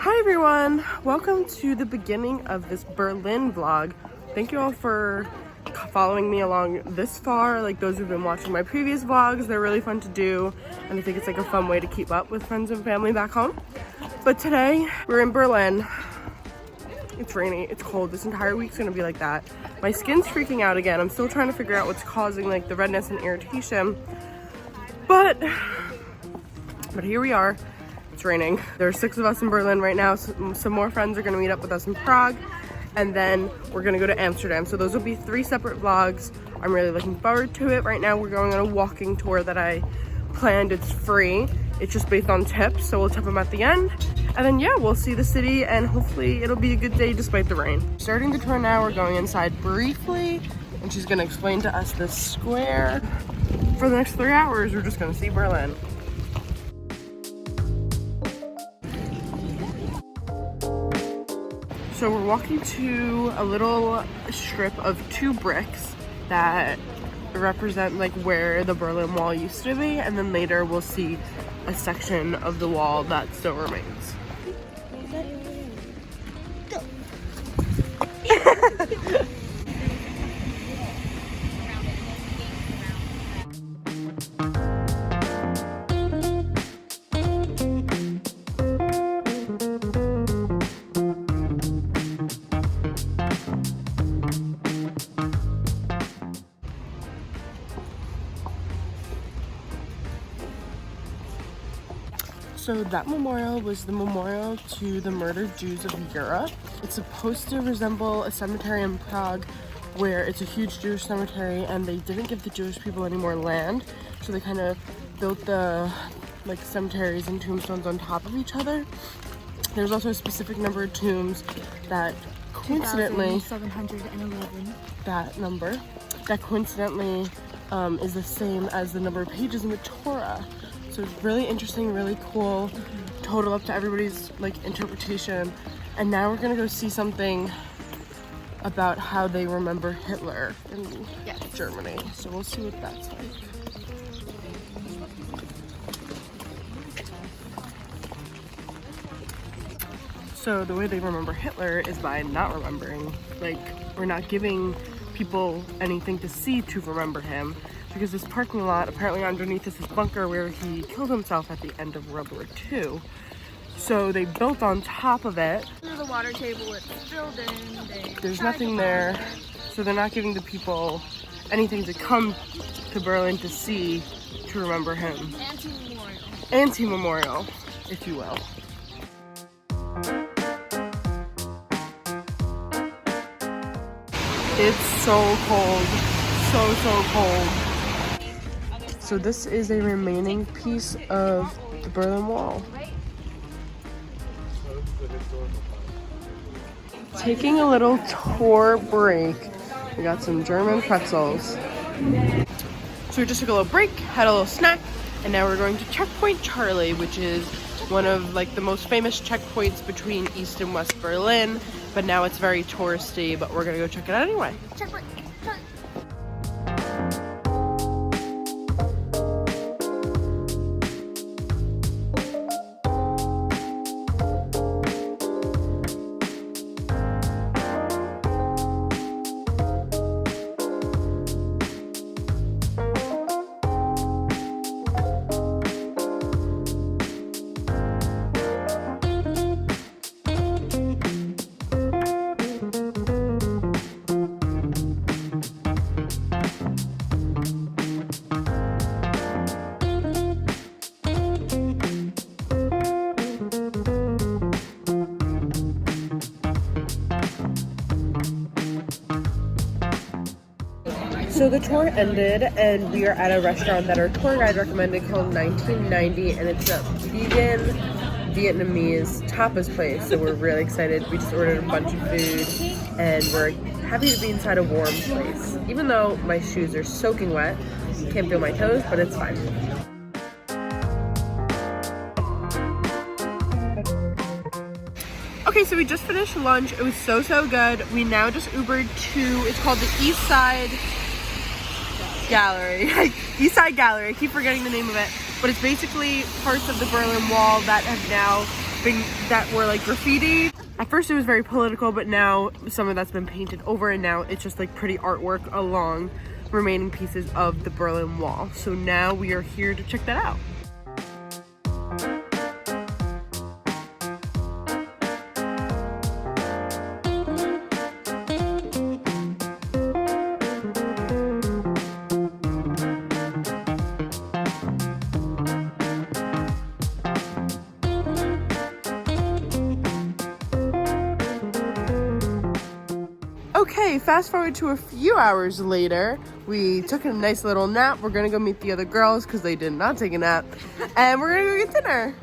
Hi everyone, welcome to the beginning of this Berlin vlog. Thank you all for following me along this far. Like those who've been watching my previous vlogs, they're really fun to do, and I think it's like a fun way to keep up with friends and family back home. But today we're in Berlin. It's rainy, it's cold. This entire week's gonna be like that. My skin's freaking out again. I'm still trying to figure out what's causing like the redness and irritation. But here we are. It's raining. There are 6 of us in Berlin right now. Some more friends are gonna meet up with us in Prague, and then we're gonna go to Amsterdam. So those will be 3 separate vlogs. I'm really looking forward to it. Right now we're going on a walking tour that I planned. It's free. It's just based on tips, so we'll tip them at the end. And then yeah, we'll see the city and hopefully it'll be a good day despite the rain. Starting the tour now, we're going inside briefly and she's gonna explain to us the square. For the next 3 hours, we're just gonna see Berlin. So we're walking to a little strip of 2 bricks that represent like where the Berlin Wall used to be, and then later we'll see a section of the wall that still remains. So that memorial was the memorial to the murdered Jews of Europe. It's supposed to resemble a cemetery in Prague where it's a huge Jewish cemetery and they didn't give the Jewish people any more land. So they kind of built the like cemeteries and tombstones on top of each other. There's also a specific number of tombs that coincidentally, 711. that number, that coincidentally is the same as the number of pages in the Torah. So it's really interesting, really cool, total up to everybody's like interpretation. And now we're gonna go see something about how they remember Hitler in Germany. So we'll see what that's like. So the way they remember Hitler is by not remembering. Like, we're not giving people anything to see to remember him. Because this parking lot, apparently underneath is his bunker where he killed himself at the end of World War II. So they built on top of it. There's a water table, it's filled in. There's nothing there. So they're not giving the people anything to come to Berlin to see to remember him. Anti-memorial. Anti-memorial, if you will. It's so cold. So cold. So this is a remaining piece of the Berlin Wall. Taking a little tour break. We got some German pretzels. So we just took a little break, had a little snack, and now we're going to Checkpoint Charlie, which is one of like the most famous checkpoints between East and West Berlin. But now it's very touristy, but we're gonna go check it out anyway. Checkpoint Charlie. So the tour ended and we are at a restaurant that our tour guide recommended called 1990, and it's a vegan Vietnamese tapas place. So we're really excited. We just ordered a bunch of food and we're happy to be inside a warm place. Even though my shoes are soaking wet, can't feel my toes, but it's fine. Okay, so we just finished lunch. It was so good. We now just Ubered to, it's called the East Side Gallery. East Side Gallery, I keep forgetting the name of it. But it's basically parts of the Berlin Wall that have now that were like graffiti. At first it was very political, but now some of that's been painted over, and now it's just like pretty artwork along remaining pieces of the Berlin Wall. So now we are here to check that out. Okay, fast forward to a few hours later. We took a nice little nap. We're gonna go meet the other girls because they did not take a nap. And we're gonna go get dinner.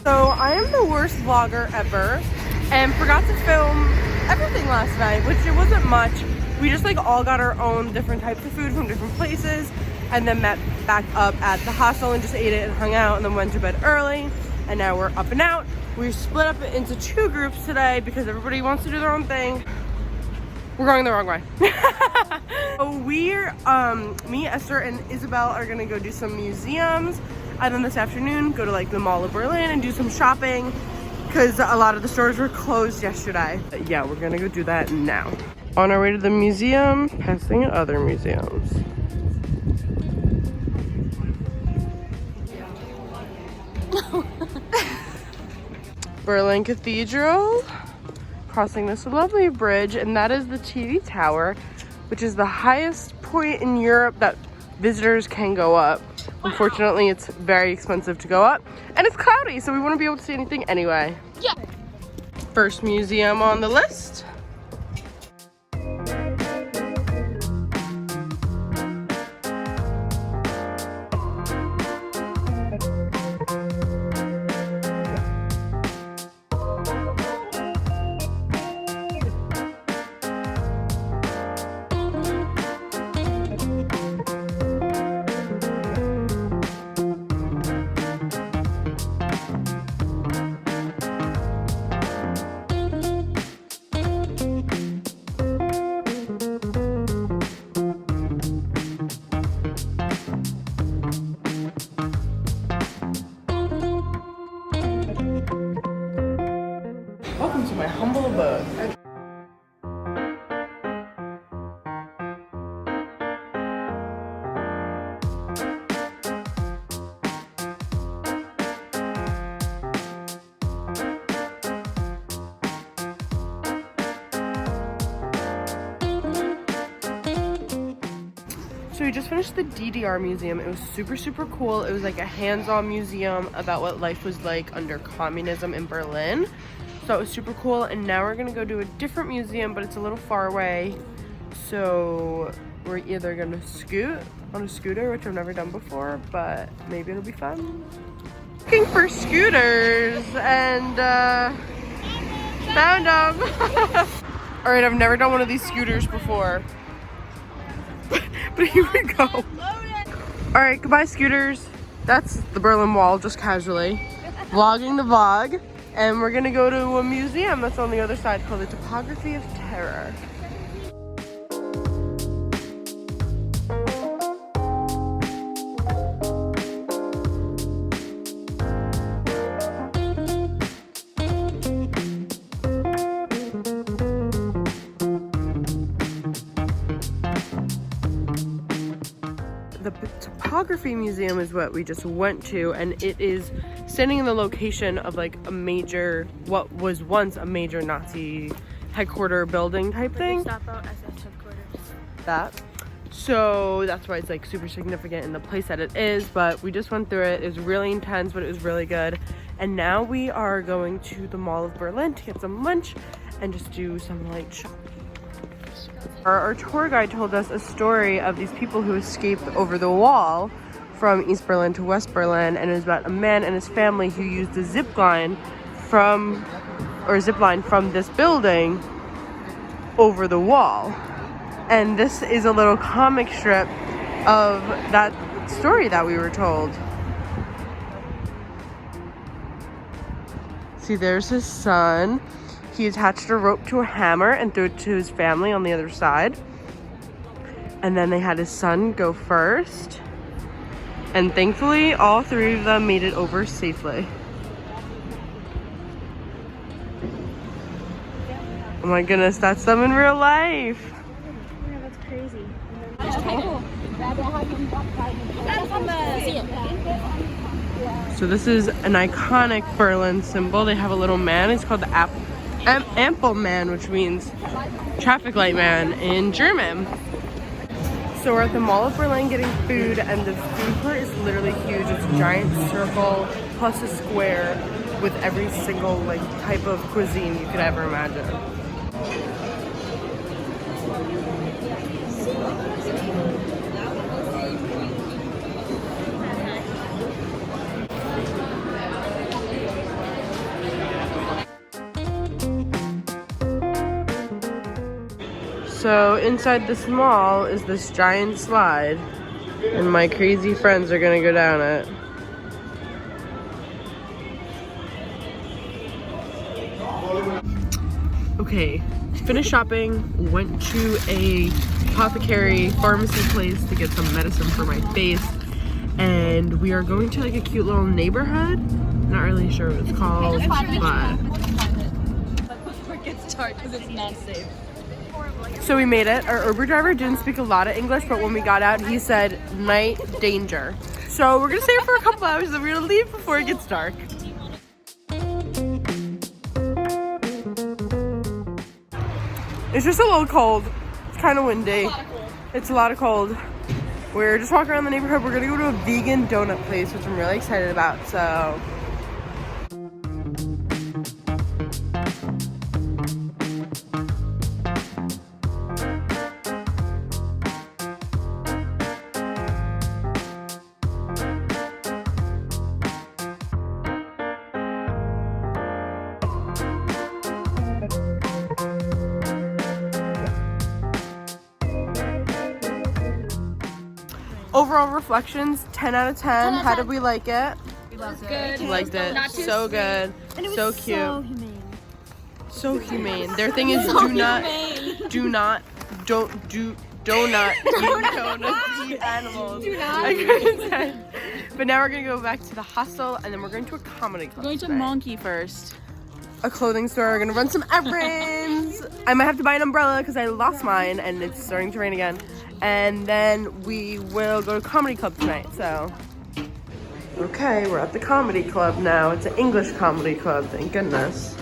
So I am the worst vlogger ever and forgot to film everything last night, which it wasn't much. We just like all got our own different types of food from different places and then met back up at the hostel and just ate it and hung out and then went to bed early. And now we're up and out. We're split up into 2 groups today because everybody wants to do their own thing. We're going the wrong way. So me, Esther, and Isabel are gonna go do some museums, and then this afternoon go to like the Mall of Berlin and do some shopping because a lot of the stores were closed yesterday. But yeah, we're gonna go do that now. On our way to the museum, passing other museums. Berlin Cathedral. Crossing this lovely bridge, and that is the TV tower, which is the highest point in Europe that visitors can go up. Unfortunately, it's very expensive to go up, and it's cloudy, so we wouldn't be able to see anything anyway. Yeah. First museum on the list. Welcome to my humble abode. So we just finished the DDR Museum. It was super cool. It was like a hands-on museum about what life was like under communism in Berlin. So it was super cool, and now we're gonna go to a different museum, but it's a little far away. So we're either gonna scoot on a scooter, which I've never done before, but maybe it'll be fun. Looking for scooters, and found them. All right, I've never done one of these scooters before, but here we go. All right, goodbye scooters. That's the Berlin Wall, just casually. Vlogging the vlog. And we're gonna go to a museum that's on the other side called the Topography of Terror. The Topography Museum is what we just went to, and it is standing in the location of like a major, what was once a major Nazi headquarter building type thing. Gestapo SS headquarters. That. So that's why it's like super significant in the place that it is, but we just went through it. It was really intense, but it was really good. And now we are going to the Mall of Berlin to get some lunch and just do some light shopping. Our tour guide told us a story of these people who escaped over the wall from East Berlin to West Berlin, and it was about a man and his family who used a zip line from this building over the wall. And this is a little comic strip of that story that we were told. See, there's his son. He attached a rope to a hammer and threw it to his family on the other side. And then they had his son go first. And thankfully, all 3 of them made it over safely. Oh my goodness, that's them in real life. Yeah, that's crazy. So this is an iconic Berlin symbol. They have a little man. It's called the Ample Man, which means traffic light man in German. So we're at the Mall of Berlin getting food, and the food court is literally huge. It's a giant circle plus a square with every single like type of cuisine you could ever imagine. So inside this mall is this giant slide, and my crazy friends are gonna go down it. Okay, finished shopping, went to a apothecary pharmacy place to get some medicine for my face, and we are going to like a cute little neighborhood. Not really sure what it's called, but before it gets dark because it's not safe. so we made it. Our Uber driver didn't speak a lot of English, but when we got out, he said night danger. So we're gonna stay here for a couple hours, and we're gonna leave before it gets dark. It's just a little cold. It's kind of windy. It's a lot of cold. We're just walking around the neighborhood. We're gonna go to a vegan donut place, which I'm really excited about. So. Overall reflections, 10 out of 10. How did we like it? We loved it. We liked it. So good. And it was so cute. So humane. So humane. Their thing is don't eat animals. Do not. I couldn't say. But now we're gonna go back to the hostel, and then we're going to a comedy club. Going to tonight. Monkey first. A clothing store. We're gonna run some errands. I might have to buy an umbrella because I lost mine, and it's starting to rain again. And then we will go to comedy club tonight. So. Okay, we're at the comedy club now. It's an English comedy club, thank goodness.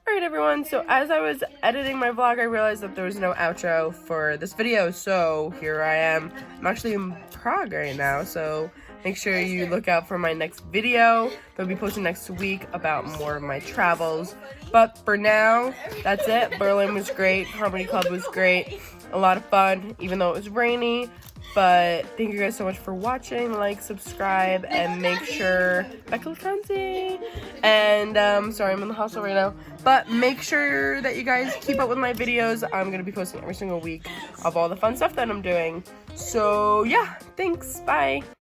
Alright everyone, so as I was editing my vlog, I realized that there was no outro for this video, so here I am. I'm actually in Prague right now, so make sure you look out for my next video. I'll be posting next week about more of my travels. But for now, that's it. Berlin was great. Comedy Club was great. A lot of fun, even though it was rainy. But thank you guys so much for watching. Like, subscribe, and make sure Becca fancy. And sorry, I'm in the hostel right now. But make sure that you guys keep up with my videos. I'm gonna be posting every single week of all the fun stuff that I'm doing. So yeah, thanks. Bye.